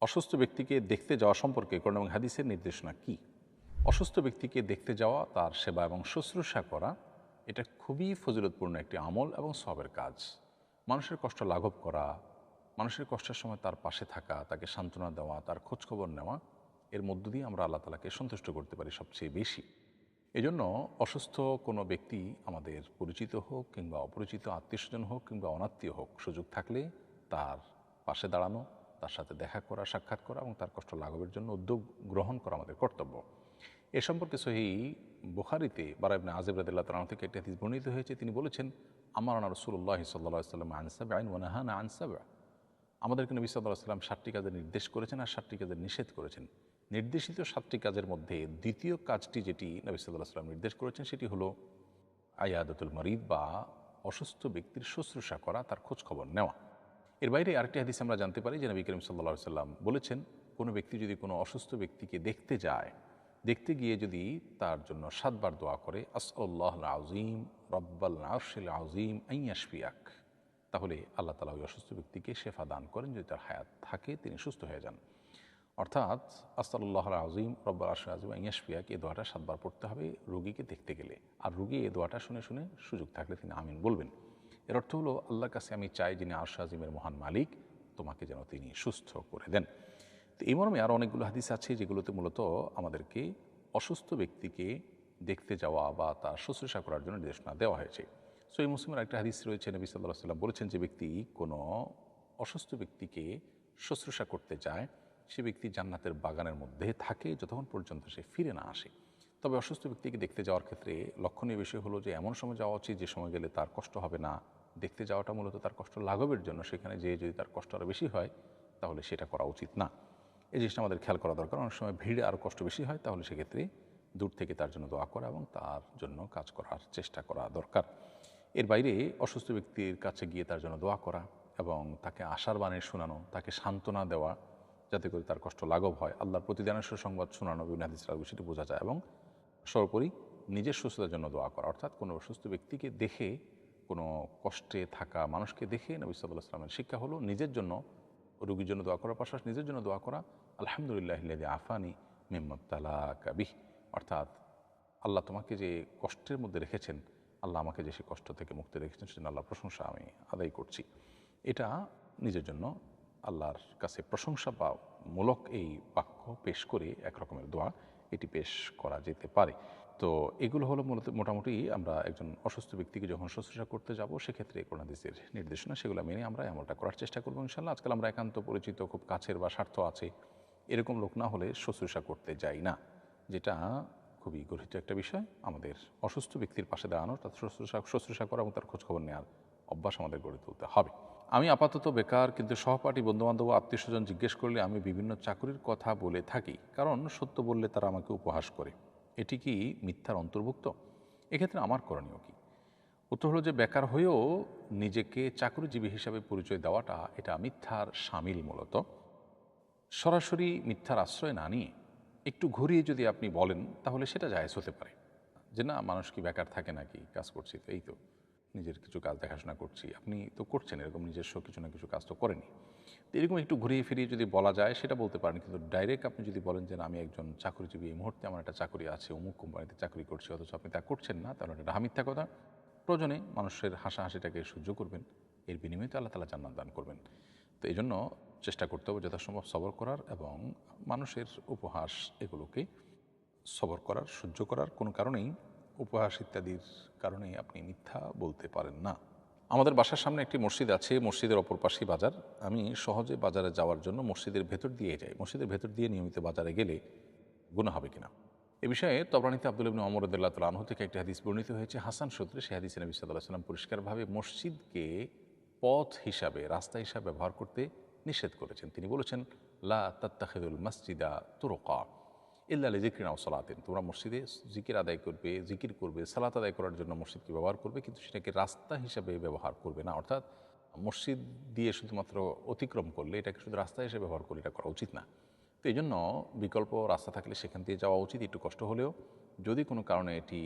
অসুস্থ ব্যক্তিকে দেখতে যাওয়া সম্পর্কে কোরআন এবং হাদিসের নির্দেশনা কি? অসুস্থ ব্যক্তিকে দেখতে যাওয়া, তার সেবা এবং শুশ্রূষা করা, এটা খুবই ফজিলতপূর্ণ একটি আমল এবং সওয়াবের কাজ। মানুষের কষ্ট লাঘব করা, মানুষের কষ্টের সময় তার পাশে থাকা, তাকে সান্ত্বনা দেওয়া, তার খোঁজখবর নেওয়া, এর মধ্য দিয়ে আমরা আল্লাহ তাআলাকে সন্তুষ্ট করতে পারি সবচেয়ে বেশি। এজন্য অসুস্থ কোনো ব্যক্তি, আমাদের পরিচিত হোক কিংবা অপরিচিত, আত্মীয়স্বজন হোক কিংবা অনাত্মীয় হোক, সুযোগ থাকলে তার পাশে দাঁড়ানো, তার সাথে দেখা করা, সাক্ষাৎ করা এবং তার কষ্ট লাঘবের জন্য উদ্যোগ গ্রহণ করা আমাদের কর্তব্য। এ সম্পর্কে সহিহ বুখারীতে বারা ইবনে আযিব রাদিয়াল্লাহু তাআলা থেকে একটি হাদিস বর্ণিত হয়েছে। তিনি বলেছেন, আমারানা রাসূলুল্লাহ সাল্লাল্লাহু আলাইহি ওয়াসাল্লাম আন সাব'ইন ওয়া নাহানা আন সাব'। আমাদেরকে নবী সাল্লাল্লাহু আলাইহি ওয়াসাল্লাম 7টি কাজের নির্দেশ করেছেন আর 7টি কাজের নিষেধ করেছেন। নির্দেশিত 7টি কাজের মধ্যে দ্বিতীয় কাজটি যেটি নবী সাল্লাল্লাহু আলাইহি ওয়াসাল্লাম নির্দেশ করেছেন সেটি হলো আয়াদাতুল মারিদ, বা অসুস্থ ব্যক্তির শুশ্রূষা করা, তার খোঁজ খবর নেওয়া। এর বাইরে আরেকটি হাদিস আমরা জানতে পারি যে নবী করিম সাল্লাল্লাহু আলাইহি ওয়াসাল্লাম বলেছেন, কোনো ব্যক্তি যদি কোনো অসুস্থ ব্যক্তিকে দেখতে যায়, দেখতে গিয়ে যদি তার জন্য 7 বার দোয়া করে, আসআলুল্লাহুল আযীম রব্বাল আরশিল আযীম আন ইয়াশফিয়াক, তাহলে আল্লাহ তাআলা ওই অসুস্থ ব্যক্তিকে শেফা দান করেন, যদি তার হায়াত থাকে তিনি সুস্থ হয়ে যান। অর্থাৎ আসআলুল্লাহুল আযীম রব্বাল আরশিল আযীম আন ইয়াশফিয়াক, এই দোয়াটা 7 বার পড়তে হবে রোগীকে দেখতে গেলে। আর রোগী এই দোয়াটা শুনে শুনে সুযোগ থাকলে তিনি আমিন বলবেন। এর অর্থ হলো, আল্লাহর কাছে আমি চাই যিনি আরশ আজিমের মহান মালিক, তোমাকে যেন তিনি সুস্থ করে দেন। তো এই মর্মে আরও অনেকগুলো হাদিস আছে যেগুলোতে মূলত আমাদেরকে অসুস্থ ব্যক্তিকে দেখতে যাওয়া বা তার শুশ্রূষা করার জন্য নির্দেশনা দেওয়া হয়েছে। সহিহ মুসলিমের একটা হাদিস রয়েছে, নবী সাল্লাল্লাহু আলাইহি ওয়াসাল্লাম বলেছেন, যে ব্যক্তি কোনো অসুস্থ ব্যক্তিকে শুশ্রূষা করতে যায়, সে ব্যক্তি জান্নাতের বাগানের মধ্যে থাকে যতক্ষণ পর্যন্ত সে ফিরে না আসে। তবে অসুস্থ ব্যক্তিকে দেখতে যাওয়ার ক্ষেত্রে লক্ষণীয় বিষয় হলো যে এমন সময় যাওয়া উচিত যে সময় গেলে তার কষ্ট হবে না। দেখতে যাওয়াটা মূলত তার কষ্ট লাঘবের জন্য, সেখানে যেয়ে যদি তার কষ্ট আরও বেশি হয় তাহলে সেটা করা উচিত না। এই জিনিসটা আমাদের খেয়াল করা দরকার। অনেক সময় ভিড়ে আরও কষ্ট বেশি হয়, তাহলে সেক্ষেত্রে দূর থেকে তার জন্য দোয়া করা এবং তার জন্য কাজ করার চেষ্টা করা দরকার। এর বাইরে অসুস্থ ব্যক্তির কাছে গিয়ে তার জন্য দোয়া করা এবং তাকে আশার বাণী শোনানো, তাকে সান্ত্বনা দেওয়া, যাতে করে তার কষ্ট লাঘব হয়, আল্লাহর প্রতিদানের সুসংবাদ শোনানো, বিভিন্ন হাদিস সেটি বোঝা যায়। এবং সর্বোপরি নিজের সুস্থতার জন্য দোয়া করা, অর্থাৎ কোনো অসুস্থ ব্যক্তিকে দেখে, কোনো কষ্টে থাকা মানুষকে দেখে নবী সাল্লাল্লাহু আলাইহি ওয়াসাল্লামের শিক্ষা হলো নিজের জন্য, রোগীর জন্য দোয়া করার পাশাপাশি নিজের জন্য দোয়া করা, আলহামদুলিল্লাহিল্লাযী আফানি মিম্মা ইবতালাকা বিহি, অর্থাৎ আল্লাহ তোমাকে যে কষ্টের মধ্যে রেখেছেন, আল্লাহ আমাকে যে সে কষ্ট থেকে মুক্তি রেখেছেন, সেজন্য আল্লাহর প্রশংসা আমি আদায় করছি। এটা নিজের জন্য আল্লাহর কাছে প্রশংসা বা মূলক এই বাক্য পেশ করে এক রকমের দোয়া এটি পেশ করা যেতে পারে। তো এগুলো হলো মূলত মোটামুটি আমরা একজন অসুস্থ ব্যক্তিকে যখন শুশ্রূষা করতে যাব, সেক্ষেত্রে কোরআন হাদিসের নির্দেশনা, সেগুলো মেনে আমরা এমনটা করার চেষ্টা করবো ইনশাআল্লাহ। আজকাল আমরা একান্ত পরিচিত, খুব কাছের বা স্বার্থ আছে এরকম লোক না হলে শুশ্রূষা করতে যাই না, যেটা খুবই গর্হিত একটা বিষয়। আমাদের অসুস্থ ব্যক্তির পাশে দাঁড়ানো, তার শুশ্রূষা করা এবং তার খোঁজখবর নেওয়ার অভ্যাস আমাদের গড়ে তুলতে হবে। আমি আপাতত বেকার, কিন্তু সহপাঠী, বন্ধুবান্ধব ও আত্মীয়স্বজন জিজ্ঞেস করলে আমি বিভিন্ন চাকরির কথা বলে থাকি, কারণ সত্য বললে তারা আমাকে উপহাস করে। এটি কি মিথ্যার অন্তর্ভুক্ত? এক্ষেত্রে আমার করণীয় কি? উত্তর হলো যে, বেকার হয়েও নিজেকে চাকরিজীবী হিসাবে পরিচয় দেওয়াটা এটা মিথ্যার শামিল। মূলত সরাসরি মিথ্যার আশ্রয় না নিয়ে একটু ঘুরিয়ে যদি আপনি বলেন, তাহলে সেটা জায়েজ হতে পারে। যে না, মানুষ কি বেকার থাকে নাকি, কাজ করছি তো, এই তো নিজের কিছু কাজ দেখাশোনা করছি। আপনি তো করছেন এরকম নিজস্ব কিছু না কিছু কাজ তো করেনি। তো এরকম একটু ঘুরিয়ে ফিরিয়ে যদি বলা যায় সেটা বলতে পারেন, কিন্তু ডাইরেক্ট আপনি যদি বলেন যে না, আমি একজন চাকরিজীবী, এই মুহূর্তে আমার একটা চাকরি আছে, অমুক কোম্পানিতে চাকরি করছি, অথচ আপনি তা করছেন না, তাহলে এটা মিথ্যা কথা। প্রয়োজনে মানুষের হাসাহাসিটাকে সহ্য করবেন, এর বিনিময়ে তো আল্লাহ তাআলা জান্নাত দান করবেন। তো এই জন্য চেষ্টা করতে হবে যথাসম্ভব সবর করার এবং মানুষের উপহাস এগুলোকে সবর করার, সহ্য করার। কোনো কারণেই উপহাস ইত্যাদির কারণে আপনি মিথ্যা বলতে পারেন না। আমাদের বাসার সামনে একটি মসজিদ আছে, মসজিদের অপর পাশেই বাজার। আমি সহজে বাজারে যাওয়ার জন্য মসজিদের ভেতর দিয়ে যাই। মসজিদের ভেতর দিয়ে নিয়মিত বাজারে গেলে গুনাহ হবে কিনা? এ বিষয়ে তবরানীতে আব্দুল্লাহ ইবনে ওমর রাদিয়াল্লাহু তাআলা আনহু থেকে একটি হাদিস বর্ণিত হয়েছে হাসান সূত্রে। সেই হাদিসে নবী সাল্লাল্লাহু আলাইহি ওয়াসাল্লাম পরিষ্কারভাবে মসজিদকে পথ হিসাবে, রাস্তা হিসাবে ব্যবহার করতে নিষেধ করেছেন। তিনি বলেছেন, লা তাত্তাখিযুল মাসজিদা তুরুকা ইল্লা লিযিকরিন আও সালাতিন, তোমরা মসজিদে জিকির আদায় করবে, জিকির করবে, সালাত আদায় করার জন্য মসজিদকে ব্যবহার করবে, কিন্তু সেটাকে রাস্তা হিসাবে ব্যবহার করবে না। অর্থাৎ মসজিদ দিয়ে শুধুমাত্র অতিক্রম করলে, এটাকে শুধু রাস্তা হিসেবে ব্যবহার করলে এটা করা উচিত না। তো এই জন্য বিকল্প রাস্তা থাকলে সেখান দিয়ে যাওয়া উচিত, একটু কষ্ট হলেও। যদি কোনো কারণে এটি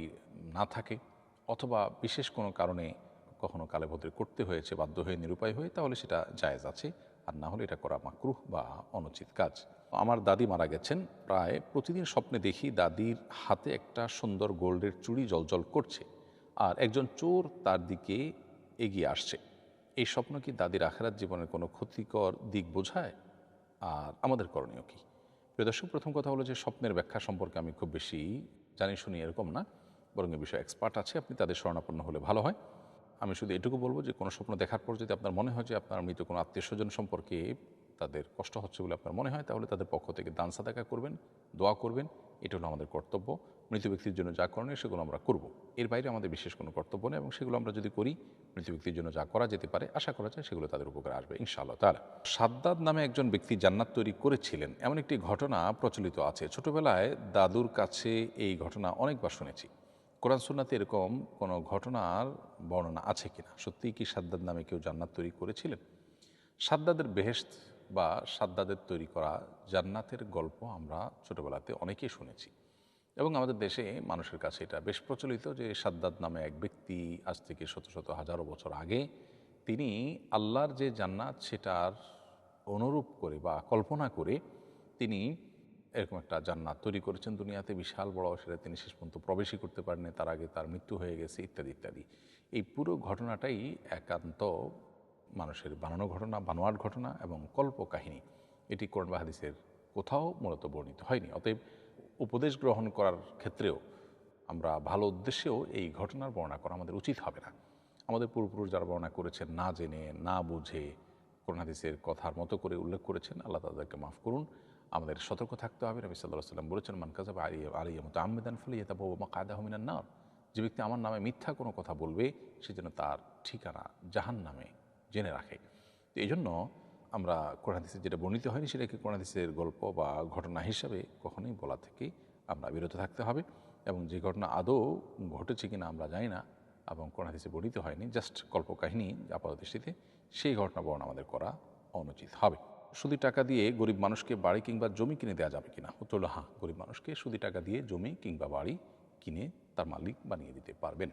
না থাকে, অথবা বিশেষ কোনো কারণে কখনো কালে ভদ্রে করতে হয়েছে বাধ্য হয়ে, নিরুপায় হয়ে, তাহলে সেটা জায়েজ আছে। আর না হলে এটা করা মাকরুহ বা অনুচিত কাজ। আমার দাদি মারা গেছেন, প্রায় প্রতিদিন স্বপ্নে দেখি দাদির হাতে একটা সুন্দর গোল্ডের চুড়ি জ্বলজ্বল করছে আর একজন চোর তার দিকে এগিয়ে আসছে। এই স্বপ্ন কি দাদির আখেরাত জীবনের কোনো ক্ষতিকর দিক বোঝায়, আর আমাদের করণীয় কী? প্রিয় দর্শক, প্রথম কথা হলো যে স্বপ্নের ব্যাখ্যা সম্পর্কে আমি খুব বেশি জানি শুনি এরকম না, বরং এ বিষয়ে এক্সপার্ট আছে, আপনি তাদের শরণাপন্ন হলে ভালো হয়। আমি শুধু এটুকু বলবো যে কোনো স্বপ্ন দেখার পর যদি আপনার মনে হয় যে আপনার মৃত কোনো আত্মীয় স্বজন সম্পর্কে তাদের কষ্ট হচ্ছে বলে আপনার মনে হয়, তাহলে তাদের পক্ষ থেকে দান সাদাকা করবেন, দোয়া করবেন। এটা হলো আমাদের কর্তব্য। মৃত ব্যক্তির জন্য যা করণীয় সেগুলো আমরা করব। এর বাইরে আমাদের বিশেষ কোনো কর্তব্য নেই, এবং সেগুলো আমরা যদি করি, মৃত ব্যক্তির জন্য যা করা যেতে পারে আশা করা যায় সেগুলো তাদের উপকারে আসবে ইনশাআল্লাহ তাআলা। সাদ্দাদ নামে একজন ব্যক্তি জান্নাত তৈরি করেছিলেন, এমন একটি ঘটনা প্রচলিত আছে। ছোটবেলায় দাদুর কাছে এই ঘটনা অনেকবার শুনেছি। কোরআন সুন্নাতে এরকম কোনো ঘটনার বর্ণনা আছে কিনা? সত্যিই কি সাদ্দাদ নামে কেউ জান্নাত তৈরি করেছিলেন? সাদ্দাদের বেহেশত বা সাদ্দাদের তৈরি করা জান্নাতের গল্প আমরা ছোটবেলাতে অনেকেই শুনেছি, এবং আমাদের দেশে মানুষের কাছে এটা বেশ প্রচলিত যে সাদ্দাদ নামে এক ব্যক্তি আজ থেকে শত শত হাজারো বছর আগে তিনি আল্লাহর যে জান্নাত সেটার অনুরূপ করে বা কল্পনা করে তিনি এরকম একটা জান্নাত তৈরি করেছেন দুনিয়াতে, বিশাল বড়, সেটা তিনি শেষ পর্যন্ত প্রবেশই করতে পারেননি, তার আগে তার মৃত্যু হয়ে গেছে, ইত্যাদি ইত্যাদি। এই পুরো ঘটনাটাই একান্ত মানুষের বানানো ঘটনা, বানোয়াট ঘটনা এবং কল্পকাহিনী। এটি কোরআন বা হাদিসের কোথাও মূলত বর্ণিত হয়নি। অতএব উপদেশ গ্রহণ করার ক্ষেত্রেও আমরা ভালো উদ্দেশ্যেও এই ঘটনার বর্ণনা করা আমাদের উচিত হবে না। আমাদের পূর্বপুরুষ যারা বর্ণনা করেছেন না জেনে না বুঝে কোরআন হাদিসের কথার মতো করে উল্লেখ করেছেন, আল্লাহ তাদেরকে মাফ করুন। আমাদের সতর্ক থাকতে হবে। নবী সাল্লাল্লাহু আলাইহি ওয়াসাল্লাম বলেছেন, মান কাযাবা আলাইয়া মুতাআম্মিদান ফালিয়াতাবাওয়া মাকআদাহু মিনান নার। যে ব্যক্তি আমার নামে মিথ্যা কোনো কথা বলবে সে যেন তার ঠিকানা জাহান্নামে জেনে রাখে। তো এই জন্য আমরা কোরআন হাদিসে যেটা বর্ণিত হয়নি সেটাকে কোরআন হাদিসের গল্প বা ঘটনা হিসাবে কখনোই বলা থেকে আমরা বিরত থাকতে হবে, এবং যে ঘটনা আদৌ ঘটেছে কিনা আমরা জানি না এবং কোরআন হাদিসে বর্ণিত হয়নি, জাস্ট কল্পকাহিনী আপাত দৃষ্টিতে, সেই ঘটনা বর্ণনা আমাদের করা অনুচিত হবে। সুদি টাকা দিয়ে গরিব মানুষকে বাড়ি কিংবা জমি কিনে দেওয়া যাবে কিনা? উত্তর হলো হ্যাঁ, গরিব মানুষকে সুদি টাকা দিয়ে জমি কিংবা বাড়ি কিনে তার মালিক বানিয়ে দিতে পারবেন।